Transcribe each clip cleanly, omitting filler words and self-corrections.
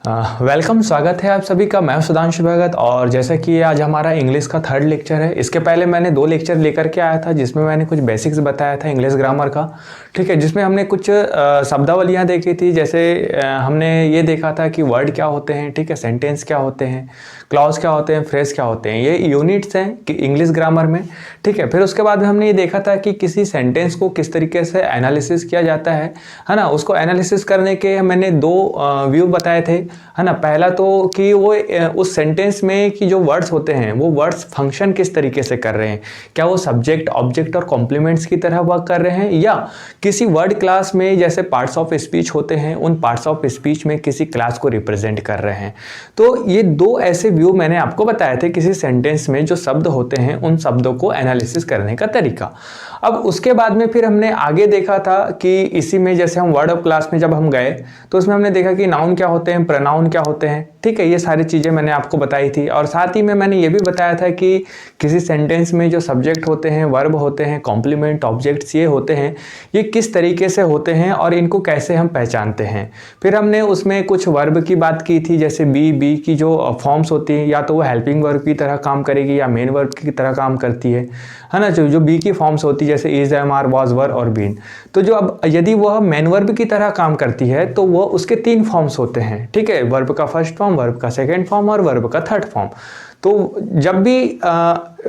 Welcome, स्वागत है आप सभी का। मैं सुधांशु भगत और जैसा कि आज हमारा इंग्लिश का थर्ड लेक्चर है। इसके पहले मैंने 2 लेक्चर लेकर के आया था जिसमें मैंने कुछ बेसिक्स बताया था इंग्लिश ग्रामर का, ठीक है, जिसमें हमने कुछ शब्दावलियाँ देखी थी। जैसे हमने ये देखा था कि वर्ड क्या होते हैं, ठीक है, सेंटेंस क्या होते हैं, क्लॉज क्या होते हैं, फ्रेज क्या होते हैं, ये यूनिट्स हैं कि इंग्लिश ग्रामर में, ठीक है। फिर उसके बाद में हमने ये देखा था कि किसी सेंटेंस को किस तरीके से एनालिसिस किया जाता है ना। उसको एनालिसिस करने के मैंने 2 व्यू बताए थे, है ना। पहला तो कि वो उस सेंटेंस में कि जो वर्ड्स होते हैं वो वर्ड्स फंक्शन किस तरीके से कर रहे हैं, क्या वो सब्जेक्ट, ऑब्जेक्ट और कॉम्प्लीमेंट्स की तरह वर्क कर रहे हैं या किसी वर्ड क्लास में जैसे पार्ट्स ऑफ स्पीच होते हैं उन पार्ट्स ऑफ स्पीच में किसी क्लास को रिप्रेजेंट कर रहे हैं। तो ये 2 ऐसे व्यू मैंने आपको बताए थे किसी सेंटेंस में जो शब्द होते हैं उन शब्दों को एनालिसिस करने का तरीका। अब उसके बाद में फिर हमने आगे देखा था कि इसी में जैसे हम वर्ड ऑफ क्लास में जब हम गए तो उसमें हमने देखा कि नाउन क्या होते हैं, प्रोनाउन क्या होते हैं, ठीक है, ये सारी चीज़ें मैंने आपको बताई थी। और साथ ही में मैंने ये भी बताया था कि किसी सेंटेंस में जो सब्जेक्ट होते हैं, वर्ब होते हैं, कॉम्प्लीमेंट, ऑब्जेक्ट्स ये होते हैं, ये किस तरीके से होते हैं और इनको कैसे हम पहचानते हैं। फिर हमने उसमें कुछ वर्ब की बात की थी, जैसे बी की जो फॉर्म्स होती हैं या तो वो हेल्पिंग वर्ब की तरह काम करेगी या मेन वर्ब की तरह काम करती है ना। जो बी की फॉर्म्स होती है जैसे इज, एम, आर, वाज, वर और बीन, तो जो अब यदि वह मेन वर्ब की तरह काम करती है तो वो उसके 3 फॉर्म्स होते हैं, ठीक है, वर्ब का फर्स्ट फॉर्म, वर्ब का सेकंड फॉर्म और वर्ब का थर्ड फॉर्म। तो जब भी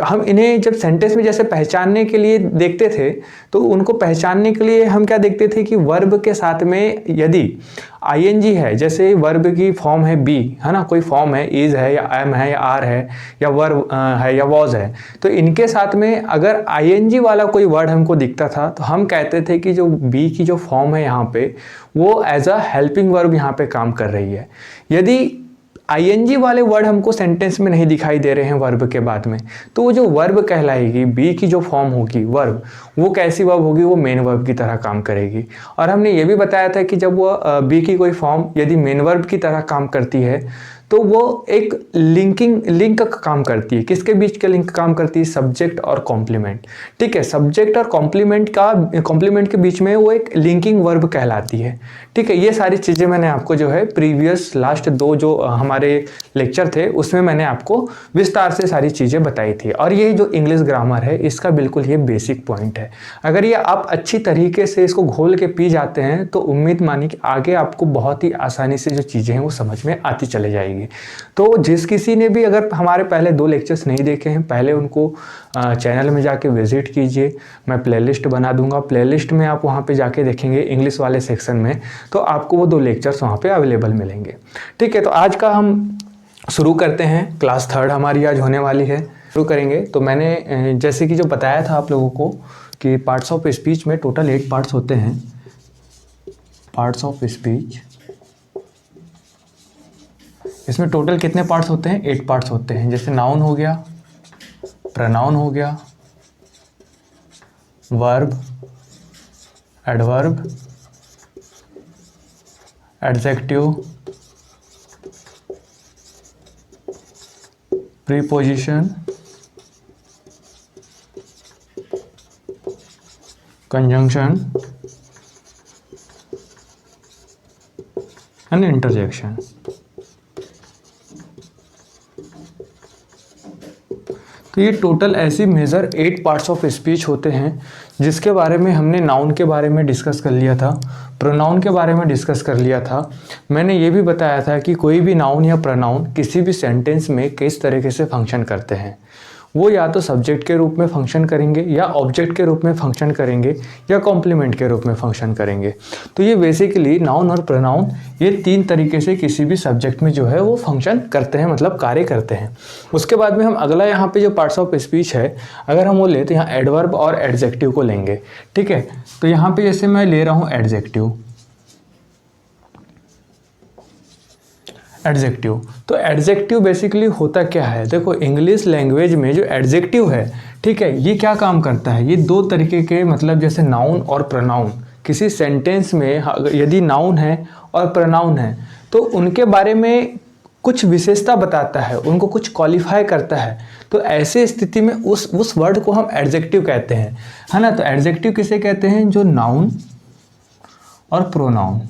हम इन्हें जब सेंटेंस में जैसे पहचानने के लिए देखते थे तो उनको पहचानने के लिए हम क्या देखते थे कि वर्ब के साथ में यदि आईएनजी है, जैसे वर्ब की फॉर्म है बी, है ना, कोई फॉर्म है, इज है या एम है या आर है या वर्ब है या वॉज है, तो इनके साथ में अगर आईएनजी वाला कोई वर्ड हमको दिखता था तो हम कहते थे कि जो बी की जो फॉर्म है यहाँ पे वो एज अ हेल्पिंग वर्ब यहाँ पे काम कर रही है। यदि आईएनजी वाले वर्ड हमको सेंटेंस में नहीं दिखाई दे रहे हैं वर्ब के बाद में, तो वो जो वर्ब कहलाएगी, बी की जो फॉर्म होगी वर्ब, वो कैसी वर्ब होगी, वो मेन वर्ब की तरह काम करेगी। और हमने ये भी बताया था कि जब वो बी की कोई फॉर्म यदि मेन वर्ब की तरह काम करती है तो वो एक लिंक का काम करती है। किसके बीच का लिंक काम करती है? सब्जेक्ट और कॉम्प्लीमेंट, ठीक है, सब्जेक्ट और कॉम्प्लीमेंट के बीच में वो एक लिंकिंग वर्ब कहलाती है, ठीक है। ये सारी चीज़ें मैंने आपको जो है प्रीवियस लास्ट 2 जो हमारे लेक्चर थे उसमें मैंने आपको विस्तार से सारी चीज़ें बताई थी। और ये जो इंग्लिश ग्रामर है इसका बिल्कुल ये बेसिक पॉइंट है। अगर ये आप अच्छी तरीके से इसको घोल के पी जाते हैं तो उम्मीद मानिए कि आगे आपको बहुत ही आसानी से जो चीज़ें हैं वो समझ में आती चले जाएगी। तो जिस किसी ने भी अगर हमारे पहले 2 लेक्चर्स नहीं देखे हैं, पहले उनको चैनल में जाके विजिट कीजिए। मैं प्लेलिस्ट बना दूंगा, प्लेलिस्ट में आप वहाँ पे जाके देखेंगे इंग्लिश वाले सेक्शन में, तो आपको वो 2 लेक्चर्स वहाँ पे अवेलेबल मिलेंगे, ठीक है। तो आज का हम शुरू करते हैं। क्लास 3 हमारी आज होने वाली है, शुरू करेंगे। तो मैंने जैसे कि जो बताया था आप लोगों को कि पार्ट्स ऑफ स्पीच में टोटल 8 पार्ट्स होते हैं। पार्ट्स ऑफ स्पीच, इसमें टोटल कितने पार्ट्स होते हैं? 8 पार्ट्स होते हैं। जैसे नाउन हो गया, प्रोनाउन हो गया, verb, adverb, adjective, preposition, conjunction and interjection. तो ये टोटल ऐसी मेजर 8 पार्ट्स ऑफ स्पीच होते हैं जिसके बारे में हमने नाउन के बारे में डिस्कस कर लिया था, प्रोनाउन के बारे में डिस्कस कर लिया था। मैंने ये भी बताया था कि कोई भी नाउन या प्रोनाउन किसी भी सेंटेंस में किस तरीके से फंक्शन करते हैं। वो या तो सब्जेक्ट के रूप में फंक्शन करेंगे या ऑब्जेक्ट के रूप में फंक्शन करेंगे या कॉम्प्लीमेंट के रूप में फंक्शन करेंगे। तो ये बेसिकली नाउन और प्रोनाउन ये 3 तरीके से किसी भी सब्जेक्ट में जो है वो फंक्शन करते हैं, मतलब कार्य करते हैं। उसके बाद में हम अगला यहाँ पे जो पार्ट्स ऑफ स्पीच है अगर हम वो लेते तो यहाँ एडवर्ब और एडजेक्टिव को लेंगे, ठीक है। तो यहाँ पे जैसे मैं ले रहा हूँ एडजेक्टिव, तो एडजेक्टिव बेसिकली होता क्या है? देखो इंग्लिश लैंग्वेज में जो एडजेक्टिव है, ठीक है, ये क्या काम करता है? ये 2 तरीके के, मतलब जैसे नाउन और प्रोनाउन, किसी सेंटेंस में यदि नाउन है और प्रोनाउन है तो उनके बारे में कुछ विशेषता बताता है, उनको कुछ क्वालिफाई करता है। तो ऐसे स्थिति में उस वर्ड को हम एडजेक्टिव कहते हैं, है ना। तो एडजेक्टिव किसे कहते हैं? जो नाउन और प्रोनाउन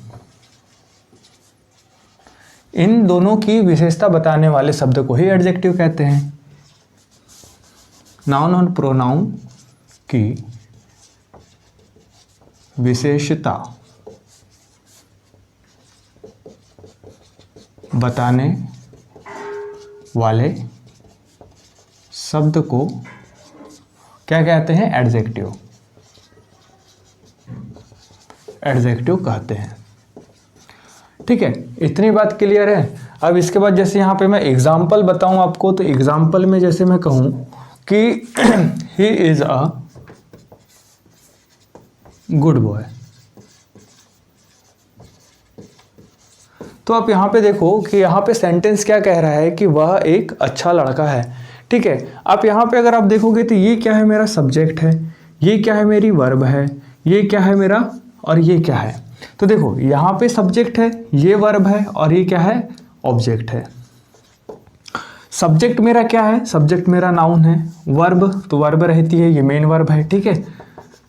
इन दोनों की विशेषता बताने वाले शब्द को ही एडजेक्टिव कहते हैं। नाउन और प्रोनाउन की विशेषता बताने वाले शब्द को क्या कहते हैं? एडजेक्टिव। एडजेक्टिव कहते हैं। ठीक है, इतनी बात क्लियर है। अब इसके बाद जैसे यहाँ पे मैं एग्जाम्पल बताऊं आपको, तो एग्जाम्पल में जैसे मैं कहूं कि he is a good boy, तो आप यहाँ पे देखो कि यहाँ पे सेंटेंस क्या कह रहा है कि वह एक अच्छा लड़का है। ठीक है, आप यहाँ पे अगर आप देखोगे तो ये क्या है? मेरा सब्जेक्ट है, ये क्या है? मेरी वर्ब है, ये क्या है मेरा, और ये क्या है? तो देखो यहाँ पे सब्जेक्ट है, ये वर्ब है, और ये क्या है? ऑब्जेक्ट है। सब्जेक्ट मेरा क्या है? सब्जेक्ट मेरा नाउन है। वर्ब तो वर्ब रहती है, ये मेन वर्ब है। ठीक है,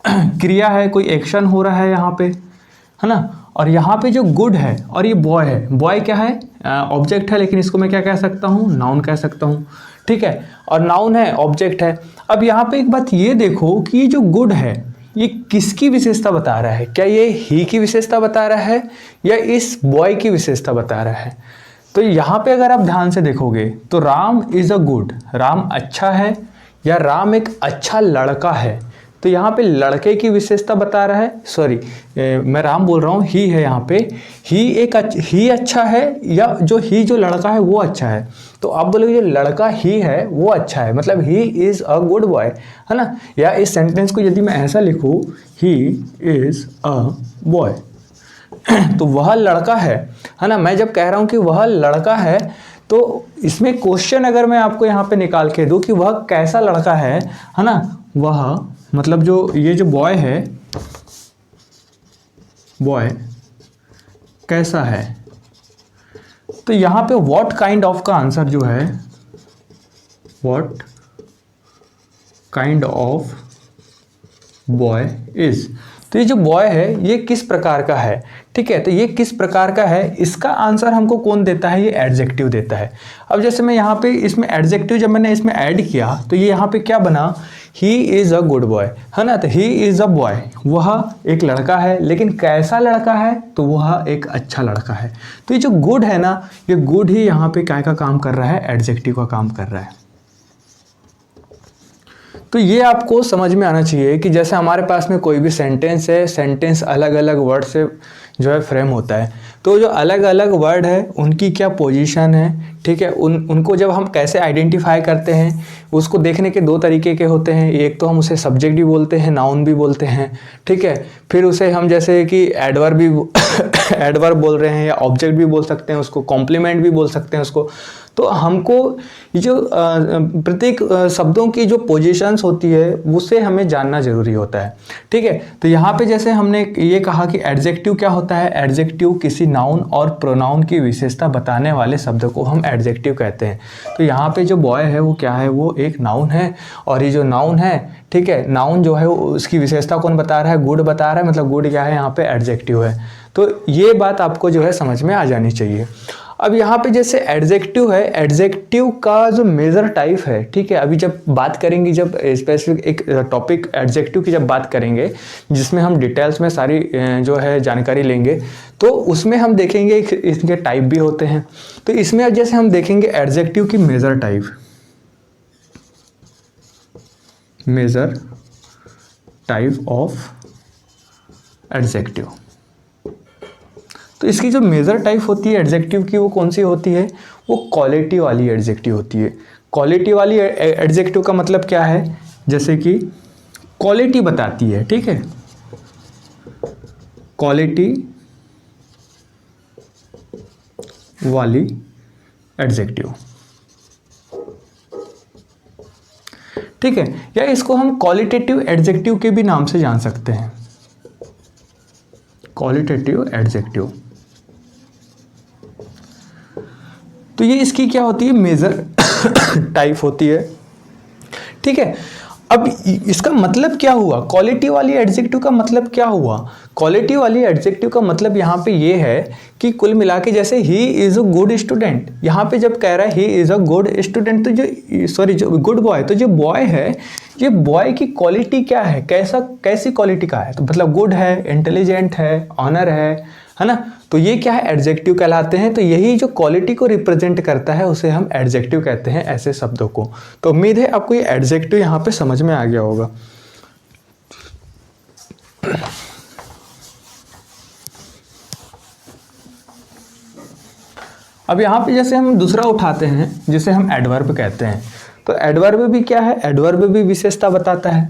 क्रिया है, कोई एक्शन हो रहा है यहाँ पे, है ना। और यहाँ पे जो गुड है और ये बॉय है, बॉय क्या है? ऑब्जेक्ट है, लेकिन इसको मैं क्या कह सकता हूँ? नाउन कह सकता हूँ। ठीक है, और नाउन है, ऑब्जेक्ट है। अब यहाँ पे एक बात ये देखो कि ये जो गुड है ये किसकी विशेषता बता रहा है? क्या ये ही की विशेषता बता रहा है या इस बॉय की विशेषता बता रहा है? तो यहाँ पे अगर आप ध्यान से देखोगे तो Ram is a good, Ram अच्छा है या राम एक अच्छा लड़का है, तो यहाँ पे लड़के की विशेषता बता रहा है। सॉरी, मैं राम बोल रहा हूँ, ही है यहाँ पे। ही अच्छा है या जो लड़का है वो अच्छा है? तो आप बोलोगे जो लड़का ही है वो अच्छा है, मतलब he is a good boy, है ना। या इस सेंटेंस को यदि मैं ऐसा लिखूँ, ही इज अ बॉय, तो वह लड़का है ना। मैं जब कह रहा हूँ कि वह लड़का है, तो इसमें क्वेश्चन अगर मैं आपको यहाँ पे निकाल के दूँ कि वह कैसा लड़का है ना, वह मतलब जो ये जो बॉय है, बॉय कैसा है, तो यहाँ पे व्हाट काइंड ऑफ का आंसर जो है, what kind of boy is, तो ये जो बॉय है ये किस प्रकार का है? ठीक है, तो ये किस प्रकार का है, इसका आंसर हमको कौन देता है? ये एडजेक्टिव देता है। अब जैसे मैं यहाँ पे इसमें एडजेक्टिव जब मैंने इसमें ऐड किया तो ये यहाँ पे क्या बना? He is a good boy, है ना। तो ही इज़ अ बॉय, वह एक लड़का है, लेकिन कैसा लड़का है? तो वह एक अच्छा लड़का है। तो ये जो गुड है ना, ये गुड ही यहाँ पे क्या का काम कर रहा है? एडजेक्टिव का काम कर रहा है। तो ये आपको समझ में आना चाहिए कि जैसे हमारे पास में कोई भी सेंटेंस है, सेंटेंस अलग अलग वर्ड से जो है फ्रेम होता है, तो जो अलग अलग वर्ड है उनकी क्या पोजीशन है, ठीक है, उनको जब हम कैसे आइडेंटिफाई करते हैं, उसको देखने के दो तरीके के होते हैं। एक तो हम उसे सब्जेक्ट भी बोलते हैं, नाउन भी बोलते हैं, ठीक है। फिर उसे हम जैसे कि एडवर्ब भी एडवर्ब बोल रहे हैं, या ऑब्जेक्ट भी बोल सकते हैं उसको, कॉम्प्लीमेंट भी बोल सकते हैं उसको। तो हमको ये जो प्रत्येक शब्दों की जो पोजीशंस होती है उसे हमें जानना ज़रूरी होता है, ठीक है। तो यहाँ पे जैसे हमने ये कहा कि एडजेक्टिव क्या होता है, एडजेक्टिव किसी नाउन और प्रोनाउन की विशेषता बताने वाले शब्द को हम एडजेक्टिव कहते हैं। तो यहाँ पे जो बॉय है वो क्या है, वो एक नाउन है, और ये जो नाउन है, ठीक है, नाउन जो है उसकी विशेषता कौन बता रहा है, गुड बता रहा है, मतलब गुड क्या है यहाँ पे एडजेक्टिव है। तो ये बात आपको जो है समझ में आ जानी चाहिए। अब यहाँ पे जैसे एडजेक्टिव है, एडजेक्टिव का जो मेजर टाइप है, ठीक है, अभी जब बात करेंगे, जब स्पेसिफिक एक टॉपिक एडजेक्टिव की जब बात करेंगे जिसमें हम डिटेल्स में सारी जो है जानकारी लेंगे, तो उसमें हम देखेंगे इसके टाइप भी होते हैं। तो इसमें जैसे हम देखेंगे एडजेक्टिव की major type, major type of adjective. तो इसकी जो मेजर टाइप होती है एडजेक्टिव की, वो कौन सी होती है, वो क्वालिटी वाली एडजेक्टिव होती है। क्वालिटी वाली एडजेक्टिव का मतलब क्या है, जैसे कि क्वालिटी बताती है, ठीक है, क्वालिटी वाली एडजेक्टिव, ठीक है, या इसको हम क्वालिटेटिव एडजेक्टिव के भी नाम से जान सकते हैं, क्वालिटेटिव एडजेक्टिव। तो ये इसकी क्या होती है, मेजर टाइप होती है, ठीक है। अब इसका मतलब क्या हुआ, क्वालिटी वाली एडजेक्टिव का मतलब क्या हुआ? क्वालिटी वाली एडजेक्टिव का मतलब यहाँ पे ये है कि कुल मिला के जैसे he is a good student, यहाँ पे जब कह रहा है he is a good student, तो जो गुड बॉय, तो जो बॉय है, ये बॉय की क्वालिटी क्या है, कैसी क्वालिटी का है? तो मतलब गुड है, इंटेलिजेंट है, ऑनर है ना? तो ये क्या है, एडजेक्टिव कहलाते हैं। तो यही जो क्वालिटी को रिप्रेजेंट करता है उसे हम एडजेक्टिव कहते हैं, ऐसे शब्दों को। तो उम्मीद है आपको ये एडजेक्टिव यहाँ पे समझ में आ गया होगा। अब यहाँ पे जैसे हम दूसरा उठाते हैं जिसे हम एडवर्ब कहते हैं। तो एडवर्ब भी क्या है, एडवर्ब भी विशेषता बताता है।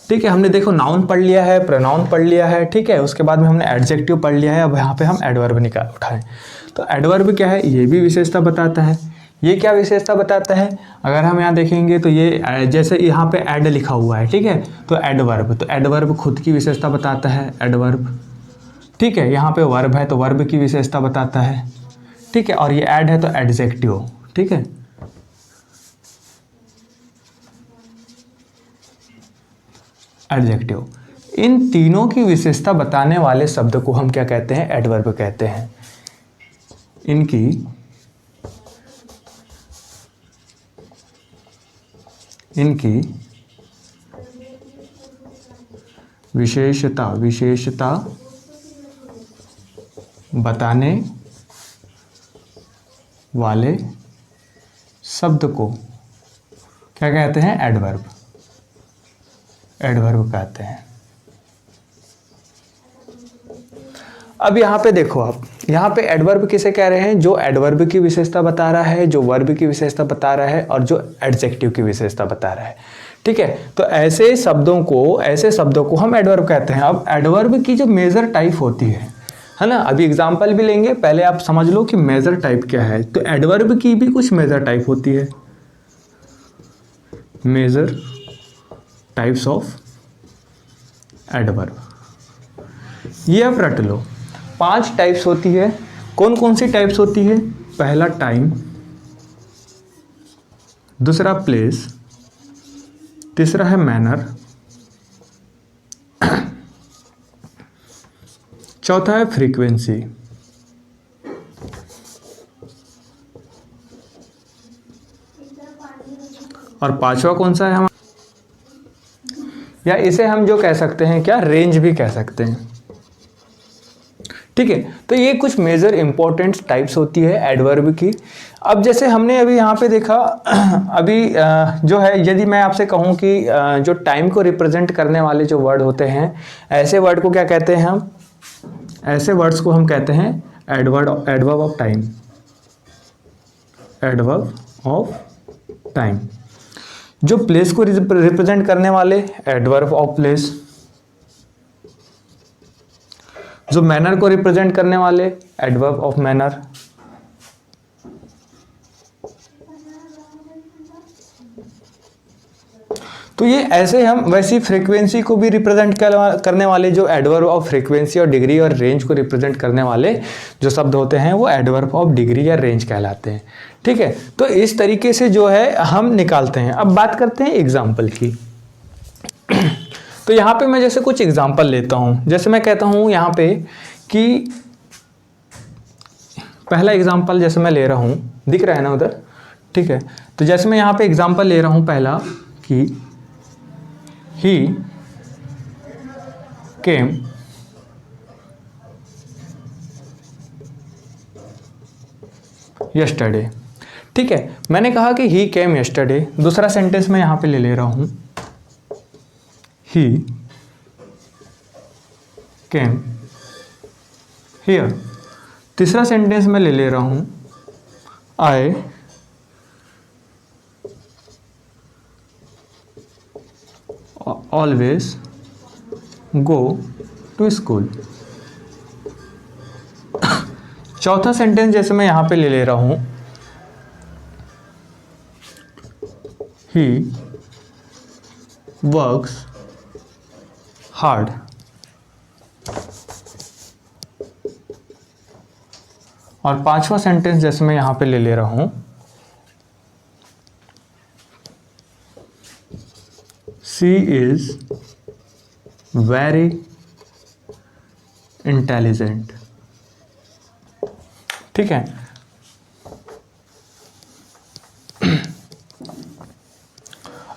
ठीक है, हमने देखो नाउन पढ़ लिया है, प्रोनाउन पढ़ लिया है, ठीक है, उसके बाद में हमने एडजेक्टिव पढ़ लिया है। अब यहाँ पे हम एडवर्ब निकाल उठाएं। तो एडवर्ब क्या है, ये भी विशेषता बताता है। ये क्या विशेषता बताता है, अगर हम यहाँ देखेंगे तो ये जैसे यहाँ पे एड लिखा हुआ है, ठीक है, तो एडवर्ब, तो एडवर्ब खुद की विशेषता बताता है, एडवर्ब। ठीक है, यहाँ पे वर्ब है तो वर्ब की विशेषता बताता है। ठीक है, और ये ऐड है तो एडजेक्टिव। ठीक है, एडजेक्टिव, इन तीनों की विशेषता बताने वाले शब्द को हम क्या कहते हैं, एडवर्ब कहते हैं। इनकी विशेषता बताने वाले शब्द को क्या कहते हैं, एडवर्ब कहते हैं। अब यहाँ पे देखो, आप यहाँ पे एडवर्ब किसे कह रहे हैं, जो एडवर्ब की विशेषता बता रहा है, जो वर्ब की विशेषता बता रहा है, और जो एडजेक्टिव की विशेषता बता रहा है। ठीक है, तो ऐसे शब्दों को हम एडवर्ब कहते हैं। अब एडवर्ब की जो मेजर टाइप होती है ना, अभी एग्जाम्पल भी लेंगे, पहले आप समझ लो कि मेजर टाइप क्या है। तो एडवर्ब की भी कुछ मेजर टाइप होती है, मेजर टाइप्स ऑफ एडवर्ब, ये आप रट लो। 5 टाइप्स होती है। कौन कौन सी टाइप्स होती है, पहला टाइम, दूसरा प्लेस, तीसरा है मैनर, चौथा है फ्रीक्वेंसी, और पांचवा कौन सा है हमारा, या इसे हम जो कह सकते हैं क्या, रेंज भी कह सकते हैं। ठीक है, तो ये कुछ मेजर इंपॉर्टेंट टाइप्स होती है एडवर्ब की। अब जैसे हमने अभी यहाँ पे देखा, अभी जो है, यदि मैं आपसे कहूँ कि जो टाइम को रिप्रेजेंट करने वाले जो वर्ड होते हैं, ऐसे वर्ड को क्या कहते हैं हम, ऐसे वर्ड्स को हम कहते हैं adverb of time, adverb of time. जो प्लेस को रिप्रेजेंट करने वाले, एडवर्ब ऑफ प्लेस। जो मैनर को रिप्रेजेंट करने वाले, एडवर्ब ऑफ मैनर। तो ये ऐसे हम, वैसी फ्रीक्वेंसी को भी रिप्रेजेंट करने वाले जो एडवर्ब ऑफ फ्रीक्वेंसी और डिग्री और रेंज को रिप्रेजेंट करने वाले जो शब्द होते हैं वो एडवर्ब ऑफ डिग्री या रेंज कहलाते हैं। ठीक है, तो इस तरीके से जो है हम निकालते हैं। अब बात करते हैं एग्जाम्पल की। तो यहाँ पे मैं जैसे कुछ एग्जाम्पल लेता हूँ, जैसे मैं कहता हूँ यहाँ पे कि पहला एग्जाम्पल जैसे मैं ले रहा हूँ, दिख रहा है ना उधर, ठीक है, तो जैसे मैं यहाँ पे एग्जाम्पल ले रहा हूँ पहला कि ही केम यस्टरडे। ठीक है, मैंने कहा कि ही केम यस्टरडे। दूसरा सेंटेंस मैं यहाँ पे ले रहा हूँ, ही केम हियर। तीसरा सेंटेंस मैं ले रहा हूँ, I always go to school. चौथा सेंटेंस जैसे मैं यहां पे ले रहा हूं, ही वर्क्स हार्ड। और पांचवा सेंटेंस जैसे मैं यहां पे ले रहा हूं, सी इज वेरी इंटेलिजेंट। ठीक है,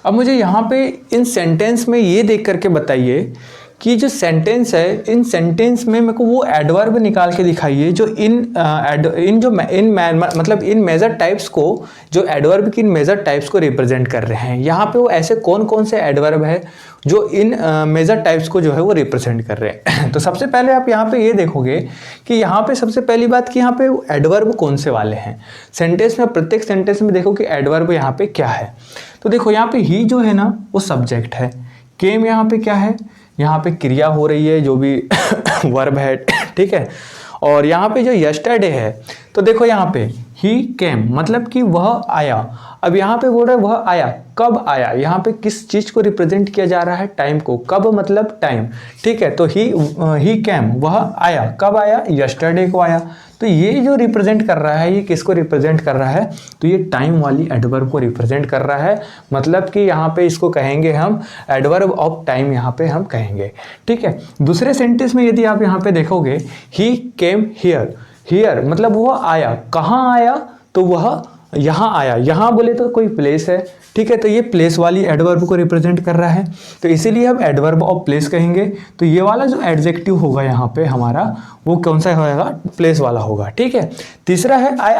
अब मुझे यहाँ पे इन सेंटेंस में ये देख करके बताइए कि जो सेंटेंस है, इन सेंटेंस में मेरे को वो एडवर्ब निकाल के दिखाइए जो मतलब इन मेजर टाइप्स को, जो एडवर्ब की इन मेजर टाइप्स को रिप्रेजेंट कर रहे हैं। यहाँ पे वो ऐसे कौन कौन से एडवर्ब है जो इन मेजर टाइप्स को जो है वो रिप्रेजेंट कर रहे हैं। तो सबसे पहले आप यहाँ पे ये देखोगे कि यहाँ पे सबसे पहली बात कि यहाँ पे एडवर्ब कौन से वाले हैं सेंटेंस में। प्रत्येक सेंटेंस में देखो कि एडवर्ब यहाँ पे क्या है। तो देखो यहाँ पे ही जो है ना वो सब्जेक्ट है, केम यहाँ पे क्या है, यहाँ पे क्रिया हो रही है जो भी वर्ब है। ठीक है, और यहाँ पे जो यस्टरडे है, तो देखो यहाँ पे ही केम मतलब कि वह आया। अब यहाँ पे बोल रहा है वह आया, कब आया, यहाँ पे किस चीज़ को रिप्रेजेंट किया जा रहा है, टाइम को। कब मतलब टाइम। ठीक है, तो ही केम वह आया, कब आया, यस्टरडे को आया। तो ये जो रिप्रेजेंट कर रहा है, ये किसको रिप्रेजेंट कर रहा है, तो ये टाइम वाली एडवर्ब को रिप्रेजेंट कर रहा है। मतलब कि यहाँ पे इसको कहेंगे हम एडवर्ब ऑफ टाइम, यहाँ पे हम कहेंगे। ठीक है, दूसरे सेंटेंस में यदि आप यहाँ पे देखोगे ही केम हियर, हियर मतलब वह आया, कहाँ आया, तो वह यहाँ आया। यहाँ बोले तो कोई प्लेस है। ठीक है, तो ये प्लेस वाली एडवर्ब को रिप्रेजेंट कर रहा है, तो इसीलिए हम एडवर्ब ऑफ प्लेस कहेंगे। तो ये वाला जो एडजेक्टिव होगा यहाँ पे हमारा, वो कौन सा होगा, प्लेस वाला होगा। ठीक है, तीसरा है I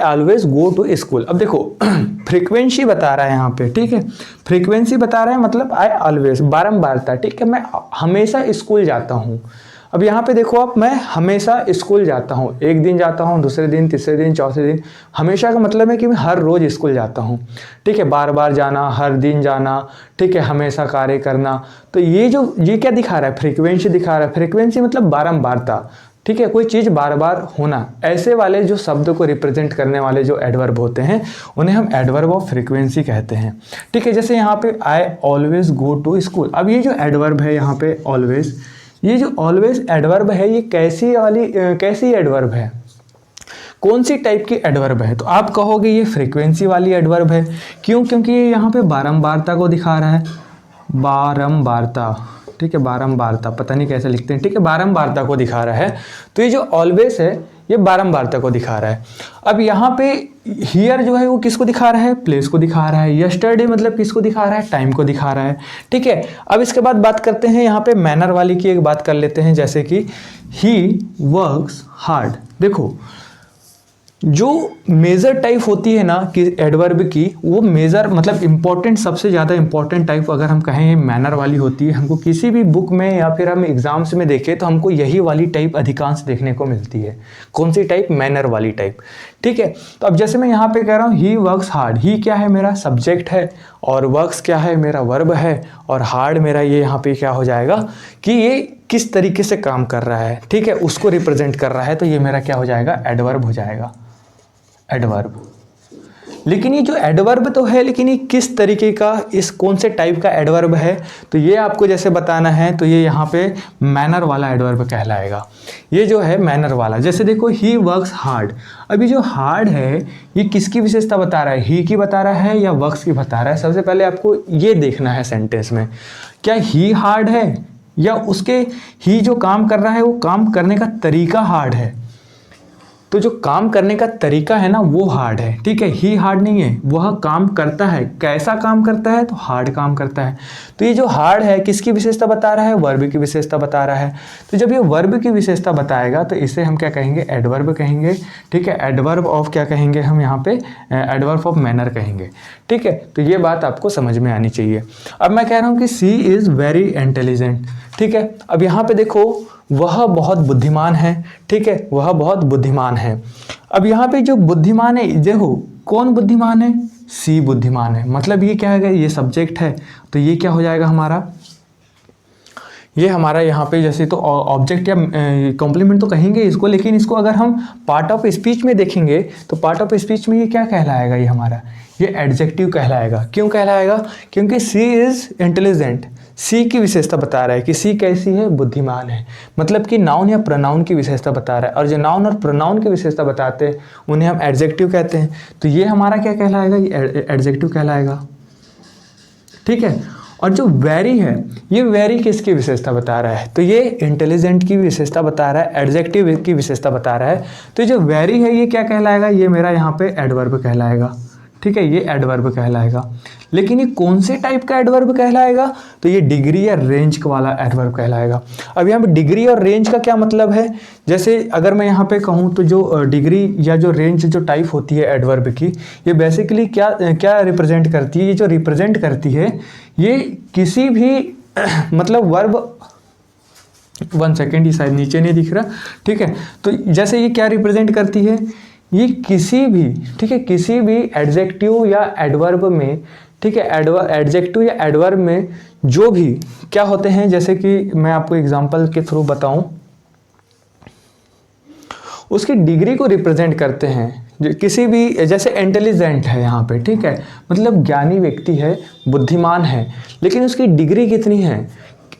always go to school. अब देखो फ्रीक्वेंसी बता रहा है यहाँ पे। ठीक है, फ्रीक्वेंसी बता रहा है मतलब आई ऑलवेज, बारंबारता। ठीक है, मैं हमेशा स्कूल जाता हूँ। अब यहाँ पे देखो आप, मैं हमेशा स्कूल जाता हूँ, एक दिन जाता हूँ, दूसरे दिन, तीसरे दिन, चौथे दिन। हमेशा का मतलब है कि मैं हर रोज़ स्कूल जाता हूँ। ठीक है, बार बार जाना, हर दिन जाना। ठीक है, हमेशा कार्य करना। तो ये क्या दिखा रहा है, फ्रीक्वेंसी दिखा रहा है। फ्रीक्वेंसी मतलब बारंबारता। ठीक है, कोई चीज़ बार बार होना। ऐसे वाले जो शब्द को रिप्रेजेंट करने वाले जो एडवर्ब होते हैं, उन्हें हम एडवर्ब ऑफ फ्रीक्वेंसी कहते हैं। ठीक है, जैसे यहाँ पे I always go to school. अब ये जो एडवर्ब है यहाँ पे ऑलवेज, ये जो ऑलवेज एडवर्ब है, ये कैसी एडवर्ब है, कौन सी टाइप की एडवर्ब है, तो आप कहोगे ये फ्रीक्वेंसी वाली एडवर्ब है। क्यों, क्योंकि ये यहाँ पे बारंबारता को दिखा रहा है, बारंबारता। ठीक है, बारंबारता, पता नहीं कैसे लिखते हैं। ठीक है, बारंबारता को दिखा रहा है। तो ये जो ऑलवेज है, ये बारंबारता को दिखा रहा है। अब यहाँ पे हियर जो है वो किसको दिखा रहा है, प्लेस को दिखा रहा है। यस्टरडे मतलब किसको दिखा रहा है, टाइम को दिखा रहा है। ठीक है, अब इसके बाद बात करते हैं यहाँ पे मैनर वाली की, एक बात कर लेते हैं। जैसे कि ही वर्क्स हार्ड। देखो जो मेजर टाइप होती है ना कि एडवर्ब की, वो मेजर मतलब इंपॉर्टेंट, सबसे ज़्यादा इंपॉर्टेंट टाइप अगर हम कहें मैनर वाली होती है। हमको किसी भी बुक में या फिर हम एग्जाम्स में देखें तो हमको यही वाली टाइप अधिकांश देखने को मिलती है। कौन सी टाइप, मैनर वाली टाइप। ठीक है, तो अब जैसे मैं यहाँ पे कह रहा हूँ ही वर्क्स हार्ड, ही क्या है, मेरा सब्जेक्ट है, और वर्क्स क्या है, मेरा वर्ब है, और हार्ड मेरा ये यहाँ पे क्या हो जाएगा कि ये किस तरीके से काम कर रहा है। ठीक है, उसको रिप्रेजेंट कर रहा है, तो ये मेरा क्या हो जाएगा, एडवर्ब हो जाएगा, एडवर्ब। लेकिन ये जो एडवर्ब तो है, लेकिन ये किस तरीके का, इस कौन से टाइप का एडवर्ब है, तो ये आपको जैसे बताना है। तो ये यहाँ पे मैनर वाला एडवर्ब कहलाएगा। ये जो है मैनर वाला, जैसे देखो ही वर्क्स हार्ड। अभी जो हार्ड है ये किसकी विशेषता बता रहा है, ही की बता रहा है या वर्क्स की बता रहा है। सबसे पहले आपको ये देखना है सेंटेंस में, क्या ही हार्ड है या उसके ही जो काम कर रहा है वो काम करने का तरीका हार्ड है। तो जो काम करने का तरीका है ना वो हार्ड है। ठीक है, ही हार्ड नहीं है, वह काम करता है। कैसा काम करता है, तो हार्ड काम करता है। तो ये जो हार्ड है किसकी विशेषता बता रहा है, वर्ब की विशेषता बता रहा है। तो जब ये वर्ब की विशेषता बताएगा तो इसे हम क्या कहेंगे, एडवर्ब कहेंगे। ठीक है, एडवर्ब ऑफ क्या कहेंगे हम यहाँ पे, एडवर्ब ऑफ मैनर कहेंगे। ठीक है, तो ये बात आपको समझ में आनी चाहिए। अब मैं कह रहा हूँ कि सी इज़ वेरी इंटेलिजेंट। ठीक है, अब यहाँ पे देखो वह बहुत बुद्धिमान है। ठीक है, वह बहुत बुद्धिमान है। अब यहाँ पे जो बुद्धिमान है, देखो कौन बुद्धिमान है, सी बुद्धिमान है। मतलब ये क्या है, ये सब्जेक्ट है, तो ये क्या हो जाएगा हमारा, ये हमारा यहाँ पे जैसे तो ऑब्जेक्ट या कॉम्प्लीमेंट तो कहेंगे इसको, लेकिन इसको अगर हम पार्ट ऑफ स्पीच में देखेंगे तो पार्ट ऑफ स्पीच में ये क्या कहलाएगा, ये हमारा ये एडजेक्टिव कहलाएगा। क्यों कहलाएगा, क्योंकि सी इज़ इंटेलिजेंट, सी की विशेषता बता रहा है कि सी कैसी है, बुद्धिमान है। मतलब कि नाउन या प्रोनाउन की विशेषता बता रहा है, और जो नाउन और प्रोनाउन की विशेषता बताते हैं उन्हें हम एडजेक्टिव कहते हैं। तो ये हमारा क्या कहलाएगा, ये एडजेक्टिव कहलाएगा। ठीक है, और जो वेरी है, ये वेरी किसकी विशेषता बता रहा है? तो ये इंटेलिजेंट की विशेषता बता रहा है, एडजेक्टिव की विशेषता बता रहा है। तो जो वेरी है ये क्या कहलाएगा? ये मेरा यहाँ पे एडवर्ब कहलाएगा, ठीक है, ये एडवर्ब कहलाएगा। लेकिन ये कौन से टाइप का एडवर्ब कहलाएगा? तो ये डिग्री या रेंज वाला एडवर्ब कहलाएगा। अब यहाँ पे डिग्री और रेंज का क्या मतलब है? जैसे अगर मैं यहाँ पे कहूँ तो जो डिग्री या जो रेंज जो टाइप होती है एडवर्ब की, ये बेसिकली क्या क्या रिप्रेजेंट करती है? ये जो रिप्रेजेंट करती है, ये किसी भी मतलब वर्ब, 1 सेकेंड, ये शायद नीचे नहीं दिख रहा, ठीक है। तो जैसे ये क्या रिप्रेजेंट करती है? ये किसी भी, ठीक है, किसी भी एडजेक्टिव या एडवर्ब में, ठीक है, एडजेक्टिव या एडवर्ब में जो भी क्या होते हैं, जैसे कि मैं आपको एग्जांपल के थ्रू बताऊं, उसकी डिग्री को रिप्रेजेंट करते हैं। जो किसी भी, जैसे इंटेलिजेंट है यहाँ पे, ठीक है, मतलब ज्ञानी व्यक्ति है, बुद्धिमान है, लेकिन उसकी डिग्री कितनी है,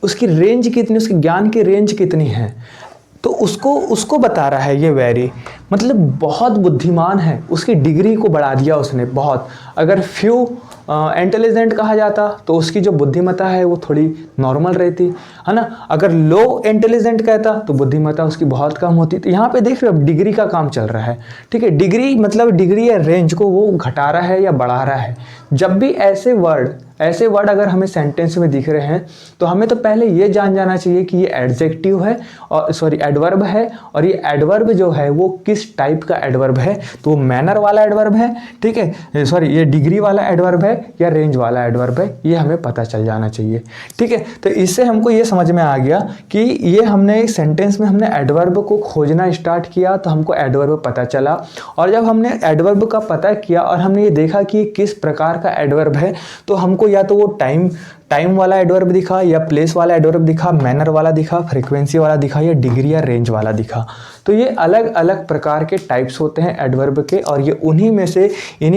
उसकी रेंज कितनी, उसके ज्ञान की रेंज कितनी है, तो उसको बता रहा है ये वेरी। मतलब बहुत बुद्धिमान है, उसकी डिग्री को बढ़ा दिया उसने बहुत। अगर फ्यू इंटेलिजेंट कहा जाता तो उसकी जो बुद्धिमत्ता है वो थोड़ी नॉर्मल रहती, है ना। अगर लो इंटेलिजेंट कहता तो बुद्धिमत्ता उसकी बहुत कम होती। तो यहाँ पे देख रहे हो, अब डिग्री का काम चल रहा है, ठीक है। डिग्री मतलब डिग्री या रेंज को वो घटा रहा है या बढ़ा रहा है। जब भी ऐसे वर्ड अगर हमें सेंटेंस में दिख रहे हैं तो हमें तो पहले ये जान जाना चाहिए कि ये एडजेक्टिव है, और सॉरी एडवर्ब है, और ये एडवर्ब जो है वो किस टाइप का एडवर्ब है। तो मैनर वाला एडवर्ब है, ठीक है, सॉरी ये डिग्री वाला एडवर्ब है या रेंज वाला एडवर्ब है, ये हमें पता चल जाना चाहिए, ठीक है। तो इससे हमको ये समझ में आ गया कि ये हमने सेंटेंस में हमने एडवर्ब को खोजना स्टार्ट किया तो हमको एडवर्ब पता चला। और जब हमने एडवर्ब का पता किया और हमने ये देखा कि किस प्रकार का एडवर्ब है, तो हमको या तो वो टाइम वाला एडवर्ब दिखा, या प्लेस वाला एडवर्ब दिखा, मैनर वाला दिखा, फ्रीक्वेंसी वाला दिखा, या डिग्री या रेंज वाला दिखा। तो ये अलग अलग प्रकार के टाइप्स होते हैं एडवर्ब के, और ये इन्हीं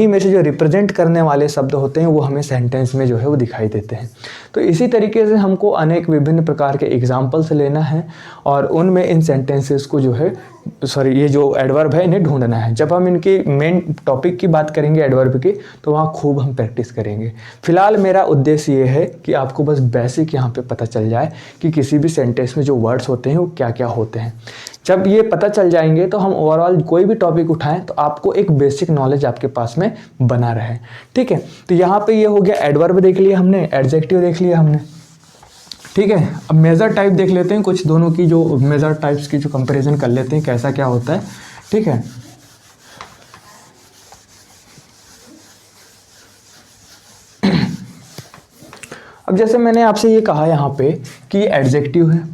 में से जो रिप्रेजेंट करने वाले शब्द होते हैं वो हमें सेंटेंस में जो है वो दिखाई देते हैं। तो इसी तरीके से हमको अनेक विभिन्न प्रकार के एग्जाम्पल्स लेना है और उनमें इन सेंटेंसेस को जो है, सॉरी ये जो एडवर्ब है इन्हें ढूंढना है। जब हम इनके मेन टॉपिक की बात करेंगे एडवर्ब की, तो वहाँ खूब हम प्रैक्टिस करेंगे। फिलहाल मेरा उद्देश्य ये है कि आपको बस बेसिक यहाँ पे पता चल जाए कि किसी भी सेंटेंस में जो वर्ड्स होते हैं वो क्या क्या होते हैं। जब ये पता चल जाएंगे तो हम ओवरऑल कोई भी टॉपिक उठाएं तो आपको एक बेसिक नॉलेज आपके पास में बना रहे, ठीक है। तो यहाँ पे ये हो गया, एडवर्ब देख लिया हमने, एडजेक्टिव देख लिया हमने, ठीक है। अब मेजर टाइप देख लेते हैं, कुछ दोनों की जो मेजर टाइप्स की जो कंपैरिजन कर लेते हैं कैसा क्या होता है, ठीक है। अब जैसे मैंने आपसे ये कहा यहाँ पे कि ये एडजेक्टिव है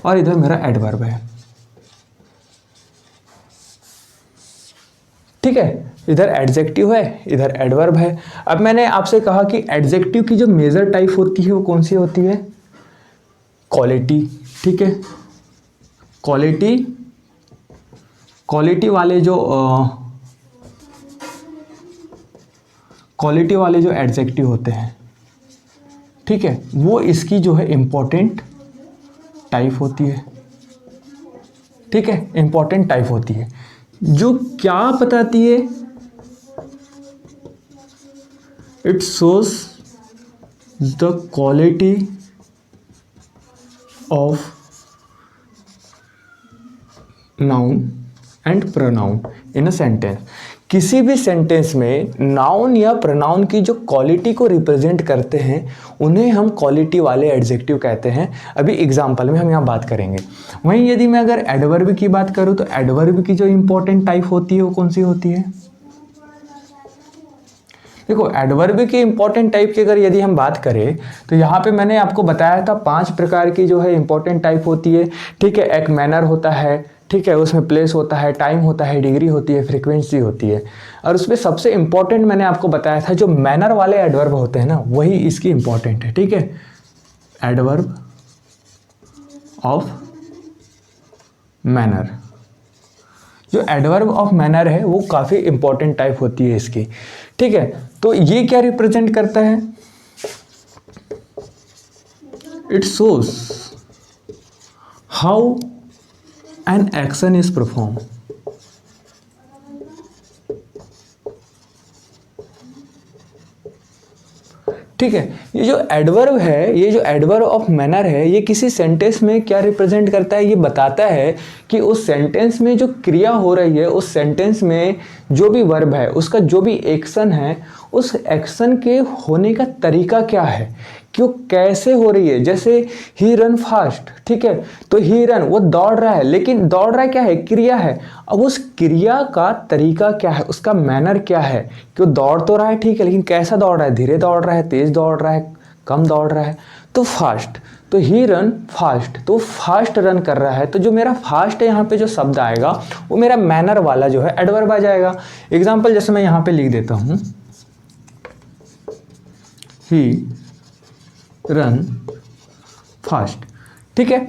और इधर मेरा एडवर्ब है, ठीक है। इधर एडजेक्टिव है, इधर एडवर्ब है। अब मैंने आपसे कहा कि एडजेक्टिव की जो मेजर टाइप होती है वो कौन सी होती है? क्वालिटी, ठीक है। क्वालिटी वाले जो एडजेक्टिव होते हैं, ठीक है, वो इसकी जो है इंपॉर्टेंट टाइप होती है, ठीक है, इंपॉर्टेंट टाइप होती है, जो क्या बताती है? It shows the quality of noun and pronoun in a sentence. किसी भी सेंटेंस में नाउन या प्रोनाउन की जो क्वालिटी को रिप्रेजेंट करते हैं उन्हें हम क्वालिटी वाले एडजेक्टिव कहते हैं। अभी एग्जांपल में हम यहाँ बात करेंगे। वहीं यदि मैं अगर एडवर्ब की बात करूँ तो एडवर्ब की जो इंपॉर्टेंट टाइप होती है वो कौन सी होती है? देखो, एडवर्ब की इंपॉर्टेंट टाइप की अगर यदि हम बात करें तो यहाँ पे मैंने आपको बताया था 5 प्रकार की जो है इंपॉर्टेंट टाइप होती है, ठीक है। एक मैनर होता है, ठीक है, उसमें प्लेस होता है, टाइम होता है, डिग्री होती है, फ्रीक्वेंसी होती है। और उसमें सबसे इंपॉर्टेंट मैंने आपको बताया था जो मैनर वाले एडवर्ब होते हैं ना, वही इसकी इंपॉर्टेंट है, ठीक है। एडवर्ब ऑफ मैनर, जो एडवर्ब ऑफ मैनर है वो काफ़ी इंपॉर्टेंट टाइप होती है इसकी, ठीक है। तो ये क्या रिप्रेजेंट करता है? It shows how an action is perform, ठीक है। ये जो एडवर्ब है, ये जो एडवर्ब ऑफ मैनर है, ये किसी सेंटेंस में क्या रिप्रेजेंट करता है, ये बताता है कि उस सेंटेंस में जो क्रिया हो रही है, उस सेंटेंस में जो भी वर्ब है, उसका जो भी एक्शन है, उस एक्शन के होने का तरीका क्या है, क्यों कैसे हो रही है। जैसे ही रन फास्ट, ठीक है, तो ही रन वो दौड़ रहा है, लेकिन दौड़ रहा क्या है, क्रिया है। अब उस क्रिया का तरीका क्या है, उसका मैनर क्या है, क्यों दौड़ तो रहा है ठीक है, लेकिन कैसा दौड़ रहा है, धीरे दौड़ रहा है, तेज दौड़ रहा है, कम दौड़ रहा है। तो फास्ट, तो ही रन फास्ट, तो फास्ट रन कर रहा है। तो जो मेरा फास्ट है यहाँ पे जो शब्द आएगा वो मेरा मैनर वाला जो है एडवर्ब आ जाएगा। एग्जाम्पल जैसे मैं यहाँ पे लिख देता हूँ, ही रन फास्ट, ठीक है।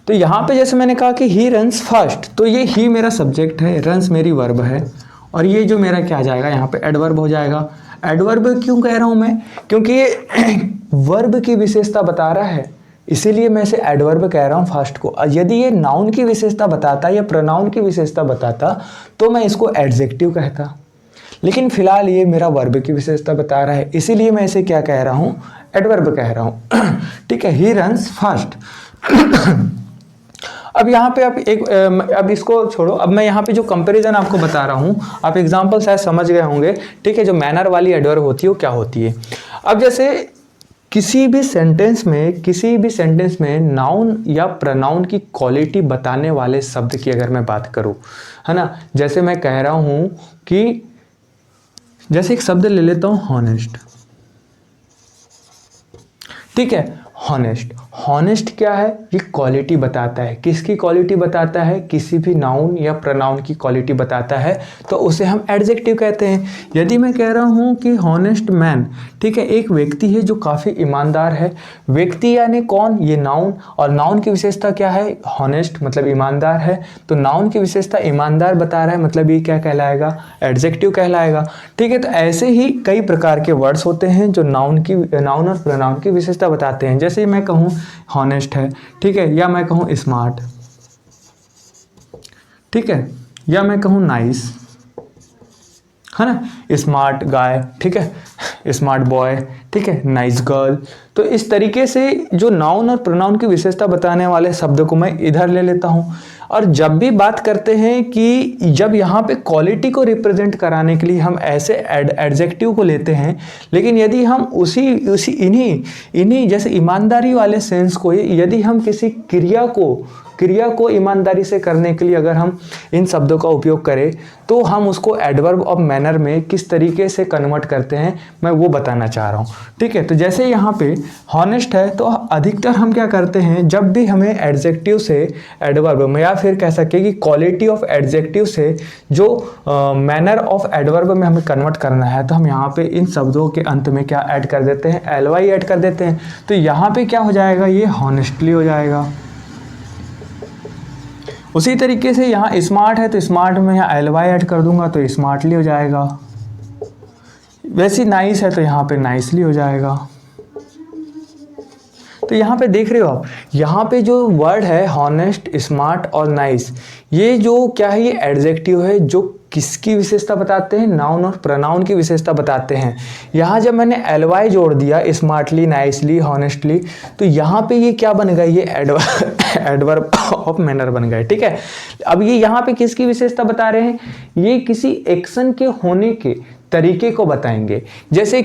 तो यहाँ पे जैसे मैंने कहा कि ही रन्स फास्ट, तो ये ही मेरा सब्जेक्ट है, रन्स मेरी वर्ब है, और ये जो मेरा क्या आ जाएगा यहाँ पे एडवर्ब हो जाएगा। एडवर्ब क्यों कह रहा हूँ मैं, क्योंकि ये वर्ब की विशेषता बता रहा है, इसीलिए मैं इसे एडवर्ब कह रहा हूँ फास्ट को। यदि ये नाउन की विशेषता बताता या प्रोनाउन की विशेषता बताता तो मैं इसको एडजेक्टिव कहता, लेकिन फिलहाल ये मेरा वर्ब की विशेषता बता रहा है, इसीलिए मैं इसे क्या कह रहा हूँ, एडवर्ब कह रहा हूँ। ठीक है, ही रन्स फास्ट। अब यहाँ पे आप अब इसको छोड़ो, अब मैं यहाँ पे जो कंपैरिजन आपको बता रहा हूँ, आप एग्जांपल शायद समझ गए होंगे, ठीक है। जो मैनर वाली एडवर्ब होती है वो क्या होती है। अब जैसे किसी भी सेंटेंस में नाउन या प्रोनाउन की क्वालिटी बताने वाले शब्द की अगर मैं बात करूँ, है ना, जैसे मैं कह रहा हूँ कि जैसे एक शब्द ले लेता हूँ हॉनेस्ट, ठीक है। हॉनेस्ट, हॉनेस्ट क्या है, ये क्वालिटी बताता है, किसकी क्वालिटी बताता है, किसी भी नाउन या प्रोनाउन की क्वालिटी बताता है, तो उसे हम एडजेक्टिव कहते हैं। यदि मैं कह रहा हूँ कि हॉनेस्ट मैन, ठीक है, एक व्यक्ति है जो काफ़ी ईमानदार है, व्यक्ति यानी कौन, ये नाउन, और नाउन की विशेषता क्या है, हॉनेस्ट मतलब ईमानदार है, तो नाउन की विशेषता ईमानदार बता रहा है, मतलब ये क्या कहलाएगा, एडजेक्टिव कहलाएगा, ठीक है। तो ऐसे ही कई प्रकार के वर्ड्स होते हैं जो नाउन और प्रोनाउन की विशेषता बताते हैं। जैसे मैं कहूँ हॉनेस्ट है, ठीक है, या मैं कहूँ स्मार्ट, ठीक है, या मैं कहूँ नाइस, है ना, स्मार्ट गाय, ठीक है, स्मार्ट बॉय, ठीक है, नाइस गर्ल। तो इस तरीके से जो नाउन और प्रोनाउन की विशेषता बताने वाले शब्द को मैं इधर ले लेता हूँ। और जब भी बात करते हैं कि जब यहाँ पे क्वालिटी को रिप्रेजेंट कराने के लिए हम ऐसे एडजेक्टिव को लेते हैं, लेकिन यदि हम उसी इन्हीं जैसे ईमानदारी वाले सेंस को, यदि हम किसी क्रिया को ईमानदारी से करने के लिए अगर हम इन शब्दों का उपयोग करें, तो हम उसको एडवर्ब ऑफ मैनर में किस तरीके से कन्वर्ट करते हैं, मैं वो बताना चाह रहा हूँ, ठीक है। तो जैसे यहाँ पे हॉनेस्ट है, तो अधिकतर हम क्या करते हैं, जब भी हमें एडजेक्टिव से एडवर्ब में, या फिर कह सके कि क्वालिटी ऑफ एडजेक्टिव से जो मैनर ऑफ एडवर्ब में हमें कन्वर्ट करना है, तो हम यहाँ पे इन शब्दों के अंत में क्या ऐड कर देते हैं, ly ऐड कर देते हैं। तो यहाँ पे क्या हो जाएगा, ये हॉनेस्टली हो जाएगा। उसी तरीके से यहाँ स्मार्ट है, तो स्मार्ट में यहाँ ly ऐड कर दूंगा तो स्मार्टली हो जाएगा। वैसे नाइस है तो यहाँ पे नाइसली हो जाएगा। तो यहाँ पे देख रहे हो आप, यहाँ पे जो वर्ड है हॉनेस्ट, स्मार्ट और नाइस, ये जो क्या है, ये एडजेक्टिव है जो किसकी विशेषता बताते हैं, नाउन और प्रोनाउन की विशेषता बताते हैं। यहाँ जब मैंने ly जोड़ दिया, स्मार्टली, नाइसली, हॉनेस्टली, तो यहाँ पे ये क्या बन गए, ये एडवर्ब ऑफ मैनर बन गए, ठीक है। अब ये यहाँ पे किसकी विशेषता बता रहे हैं, ये किसी एक्शन के होने के तरीके को बताएंगे। जैसे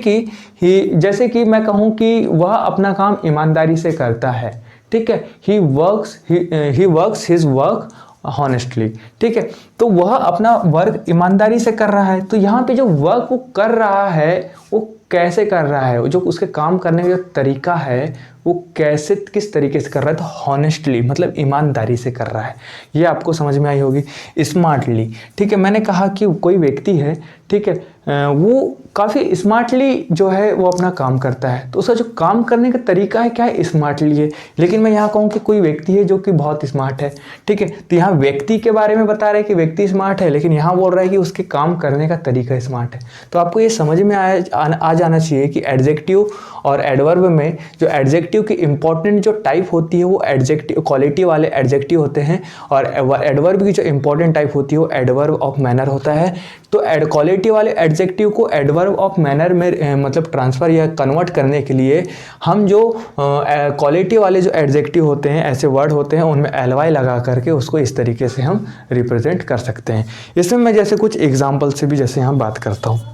कि मैं कहूँ कि वह अपना काम ईमानदारी से करता है, ठीक है, he works his work honestly, ठीक है। तो वह अपना वर्क ईमानदारी से कर रहा है। तो यहाँ पे जो वर्क वो कर रहा है वो कैसे कर रहा है, जो उसके काम करने का जो तरीका है वो कैसे, किस तरीके से कर रहा है, तो हॉनेस्टली मतलब ईमानदारी से कर रहा है। ये आपको समझ में आई होगी। स्मार्टली, ठीक है, मैंने कहा कि कोई व्यक्ति है, ठीक है, वो काफ़ी स्मार्टली जो है वो अपना काम करता है, तो उसका जो काम करने का तरीका है क्या है, स्मार्टली है। लेकिन मैं यहाँ कहूँ कि कोई व्यक्ति है जो कि बहुत स्मार्ट है, ठीक है, तो यहाँ व्यक्ति के बारे में बता रहे हैं कि व्यक्ति स्मार्ट है, लेकिन यहाँ बोल रहा है कि उसके काम करने का तरीका स्मार्ट है। तो आपको ये समझ में आ जाना चाहिए कि एडजेक्टिव और एडवर्ब में जो एडजेक्टिव की इंपॉर्टेंट जो टाइप होती है वो एडजेक्टिव क्वालिटी वाले एडजेक्टिव होते हैं, और एडवर्ब की जो इंपॉर्टेंट टाइप होती है वो एडवर्ब ऑफ मैनर होता है, तो क्वालिटी वाले एडजेक्टिव को एडवर्ब ऑफ मैनर में मतलब ट्रांसफ़र या कन्वर्ट करने के लिए हम जो क्वालिटी वाले जो एडजेक्टिव होते हैं, ऐसे वर्ड होते हैं, उनमें एलवाई लगा करके उसको इस तरीके से हम रिप्रेजेंट कर सकते हैं। इसमें मैं जैसे कुछ एग्जाम्पल से भी जैसे यहाँ बात करता हूँ।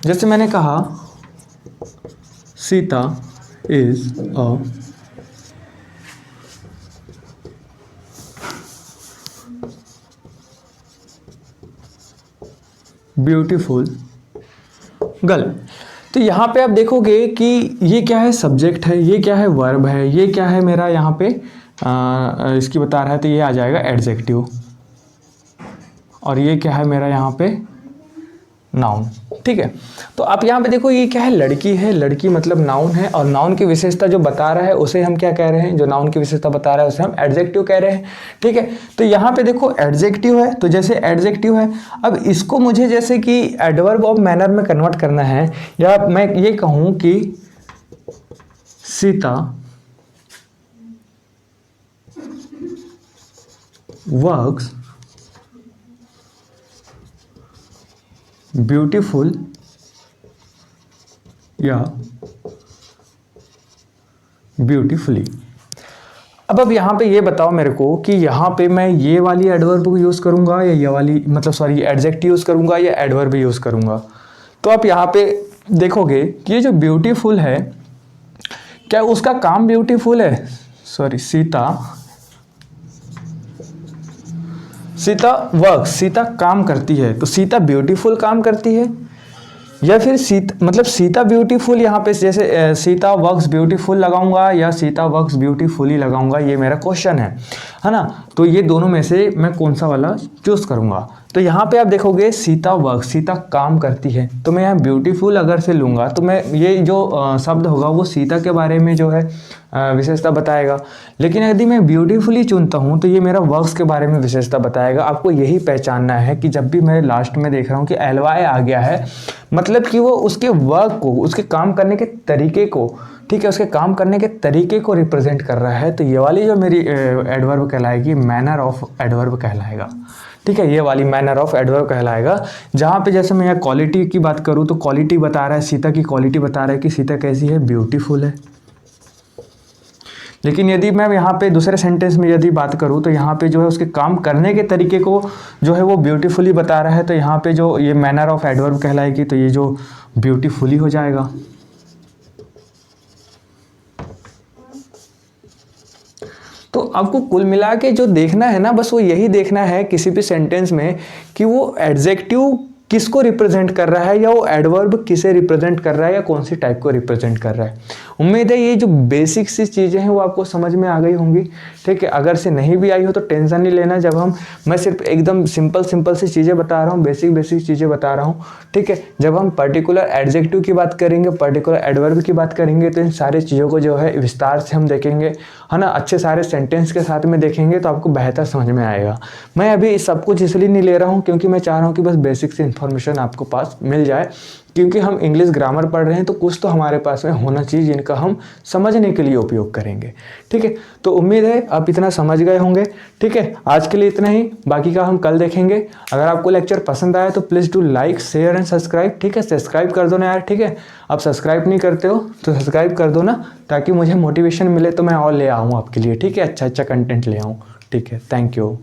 जैसे मैंने कहा Sita is a beautiful girl. तो यहाँ पे आप देखोगे कि ये क्या है, सब्जेक्ट है, ये क्या है, वर्ब है, ये क्या है मेरा यहाँ पे इसकी बता रहा है, तो ये आ जाएगा एडजेक्टिव, और ये क्या है मेरा यहाँ पे नाउन। ठीक है, तो आप यहाँ पे देखो ये क्या है, लड़की है, लड़की मतलब नाउन है, और नाउन की विशेषता जो बता रहा है उसे हम क्या कह रहे हैं, जो नाउन की विशेषता बता रहा है उसे हम एडजेक्टिव कह रहे हैं। ठीक है, तो यहाँ पे देखो एडजेक्टिव है, तो जैसे एडजेक्टिव है, अब इसको मुझे जैसे कि एडवर्ब ऑफ मैनर में कन्वर्ट करना है, या मैं ये कहूँ कि सीता वर्क्स ब्यूटीफुल या ब्यूटीफुली। अब यहाँ पे ये बताओ मेरे को कि यहाँ पे मैं ये वाली एडवर्ब को यूज़ करूँगा या ये वाली, मतलब सॉरी एडजेक्टिव यूज़ करूँगा या एडवर्ब यूज़ करूँगा। तो आप यहाँ पे देखोगे कि ये जो ब्यूटीफुल है, क्या उसका काम ब्यूटीफुल है, सॉरी सीता वर्क, सीता काम करती है, तो सीता ब्यूटीफुल काम करती है, या फिर सीता ब्यूटीफुल, यहाँ पे जैसे सीता वर्क्स ब्यूटीफुल लगाऊंगा या सीता वर्क्स ब्यूटीफुली लगाऊंगा, ये मेरा क्वेश्चन है ना। तो ये दोनों में से मैं कौन सा वाला चूज़ करूंगा। तो यहाँ पे आप देखोगे सीता वर्क, सीता काम करती है, तो मैं यहाँ ब्यूटीफुल अगर से लूँगा तो मैं ये जो शब्द होगा वो सीता के बारे में जो है विशेषता बताएगा। लेकिन यदि मैं ब्यूटीफुली चुनता हूँ तो ये मेरा वर्क्स के बारे में विशेषता बताएगा। आपको यही पहचानना है कि जब भी मैं लास्ट में देख रहा हूँ कि एलवाई आ गया है, मतलब कि वो उसके वर्क को, उसके काम करने के तरीके को, ठीक है, उसके काम करने के तरीके को रिप्रेजेंट कर रहा है, तो ये वाली जो मेरी एडवर्ब कहलाएगी मैनर ऑफ एडवर्ब कहलाएगा। ठीक है, ये वाली मैनर ऑफ एडवर्ब कहलाएगा। जहाँ पे जैसे मैं यहाँ क्वालिटी की बात करूँ तो क्वालिटी बता रहा है, सीता की क्वालिटी बता रहा है कि सीता कैसी है, ब्यूटीफुल है। लेकिन यदि मैं यहाँ पे दूसरे सेंटेंस में यदि बात करूँ तो यहाँ पे जो है उसके काम करने के तरीके को जो है वो ब्यूटीफुली बता रहा है, तो यहाँ पे जो ये मैनर ऑफ एडवर्ब कहलाएगी, तो ये जो ब्यूटीफुली हो जाएगा। तो आपको कुल मिला के जो देखना है ना, बस वो यही देखना है किसी भी सेंटेंस में कि वो एडजेक्टिव किसको रिप्रेजेंट कर रहा है, या वो एडवर्ब किसे रिप्रेजेंट कर रहा है, या कौन सी टाइप को रिप्रेजेंट कर रहा है। उम्मीद है ये जो बेसिक सी चीज़ें हैं वो आपको समझ में आ गई होंगी। ठीक है, अगर से नहीं भी आई हो तो टेंशन नहीं लेना। मैं सिर्फ एकदम सिंपल सी चीज़ें बता रहा हूँ, बेसिक चीज़ें बता रहा हूँ। ठीक है, जब हम पर्टिकुलर एडजेक्टिव की बात करेंगे, पर्टिकुलर एडवर्ब की बात करेंगे, तो इन सारी चीज़ों को जो है विस्तार से हम देखेंगे, है ना, अच्छे सारे सेंटेंस के साथ में देखेंगे तो आपको बेहतर समझ में आएगा। मैं अभी सब कुछ इसलिए नहीं ले रहा हूँ क्योंकि मैं चाह रहा हूँ कि बस बेसिक सी इन्फॉर्मेशन आपको पास मिल जाए, क्योंकि हम इंग्लिश ग्रामर पढ़ रहे हैं तो कुछ तो हमारे पास में होना चाहिए जिनका हम समझने के लिए उपयोग करेंगे। ठीक है, तो उम्मीद है आप इतना समझ गए होंगे। ठीक है, आज के लिए इतना ही, बाकी का हम कल देखेंगे। अगर आपको लेक्चर पसंद आया तो please do like, share and subscribe. ठीक है, सब्सक्राइब कर दो ना यार। ठीक है, आप सब्सक्राइब नहीं करते हो तो सब्सक्राइब कर दो ना, ताकि मुझे मोटिवेशन मिले तो मैं और ले आऊँ आपके लिए। ठीक है, अच्छा कंटेंट ले आऊँ। ठीक है, थैंक यू।